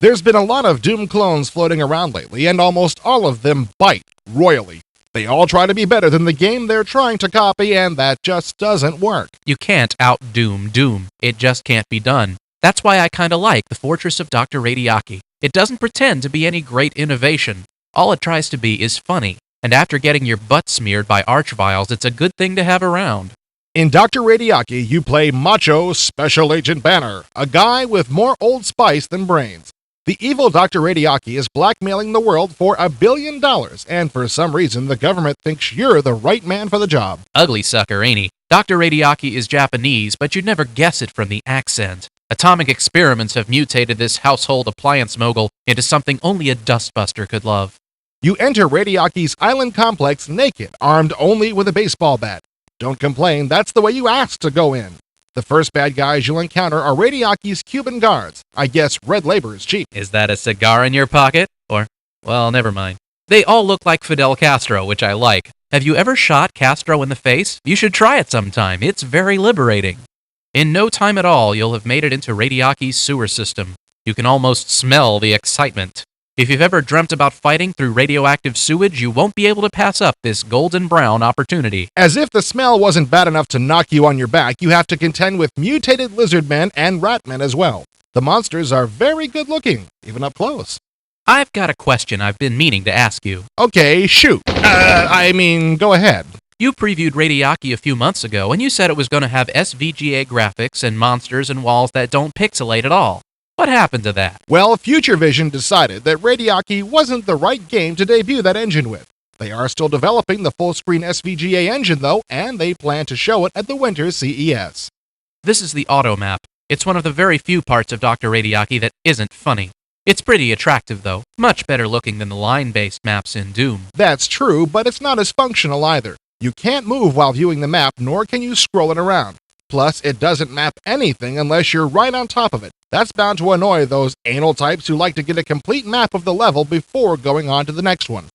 There's been a lot of Doom clones floating around lately, and almost all of them bite royally. They all try to be better than the game they're trying to copy, and that just doesn't work. You can't out-Doom Doom. It just can't be done. That's why I kinda like the Fortress of Dr. Radiaki. It doesn't pretend to be any great innovation. All it tries to be is funny, and after getting your butt smeared by archviles, it's a good thing to have around. In Dr. Radiaki, you play Macho Special Agent Banner, a guy with more Old Spice than brains. The evil Dr. Radiaki is blackmailing the world for $1 billion, and for some reason the government thinks you're the right man for the job. Ugly sucker, ain't he? Dr. Radiaki is Japanese, but you'd never guess it from the accent. Atomic experiments have mutated this household appliance mogul into something only a dustbuster could love. You enter Radiaki's island complex naked, armed only with a baseball bat. Don't complain, that's the way you asked to go in. The first bad guys you'll encounter are Radiaki's Cuban guards. I guess red labor is cheap. Is that a cigar in your pocket? Or, well, never mind. They all look like Fidel Castro, which I like. Have you ever shot Castro in the face? You should try it sometime. It's very liberating. In no time at all, you'll have made it into Radiaki's sewer system. You can almost smell the excitement. If you've ever dreamt about fighting through radioactive sewage, you won't be able to pass up this golden brown opportunity. As if the smell wasn't bad enough to knock you on your back, you have to contend with mutated lizard men and rat men as well. The monsters are very good looking, even up close. I've got a question I've been meaning to ask you. Okay, shoot. Go ahead. You previewed Radiaki a few months ago, and you said it was going to have SVGA graphics and monsters and walls that don't pixelate at all. What happened to that? Well, Future Vision decided that Radiaki wasn't the right game to debut that engine with. They are still developing the full-screen SVGA engine, though, and they plan to show it at the winter CES. This is the auto map. It's one of the very few parts of Dr. Radiaki that isn't funny. It's pretty attractive, though. Much better looking than the line-based maps in Doom. That's true, but it's not as functional either. You can't move while viewing the map, nor can you scroll it around. Plus, it doesn't map anything unless you're right on top of it. That's bound to annoy those anal types who like to get a complete map of the level before going on to the next one.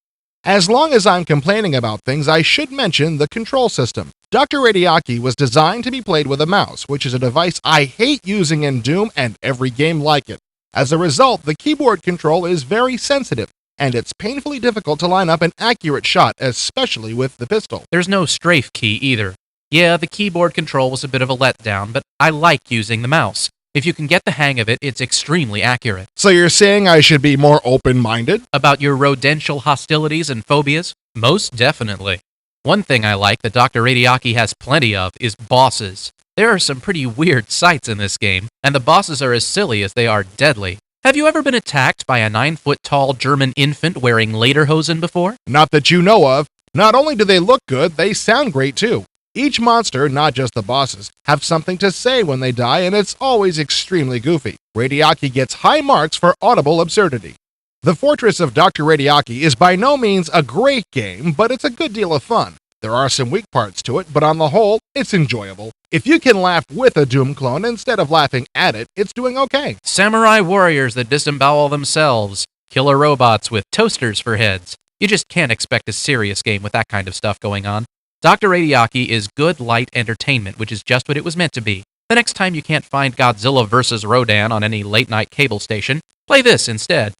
As long as I'm complaining about things, I should mention the control system. Dr. Radiaki was designed to be played with a mouse, which is a device I hate using in Doom and every game like it. As a result, the keyboard control is very sensitive, and it's painfully difficult to line up an accurate shot, especially with the pistol. There's no strafe key either. Yeah, the keyboard control was a bit of a letdown, but I like using the mouse. If you can get the hang of it, it's extremely accurate. So you're saying I should be more open-minded? About your rodential hostilities and phobias? Most definitely. One thing I like that Dr. Radiaki has plenty of is bosses. There are some pretty weird sights in this game, and the bosses are as silly as they are deadly. Have you ever been attacked by a 9-foot-tall German infant wearing lederhosen before? Not that you know of. Not only do they look good, they sound great too. Each monster, not just the bosses, have something to say when they die, and it's always extremely goofy. Radiaki gets high marks for audible absurdity. The Fortress of Dr. Radiaki is by no means a great game, but it's a good deal of fun. There are some weak parts to it, but on the whole, it's enjoyable. If you can laugh with a Doom clone instead of laughing at it, it's doing okay. Samurai warriors that disembowel themselves. Killer robots with toasters for heads. You just can't expect a serious game with that kind of stuff going on. Dr. Radiaki is good, light entertainment, which is just what it was meant to be. The next time you can't find Godzilla vs. Rodan on any late-night cable station, play this instead.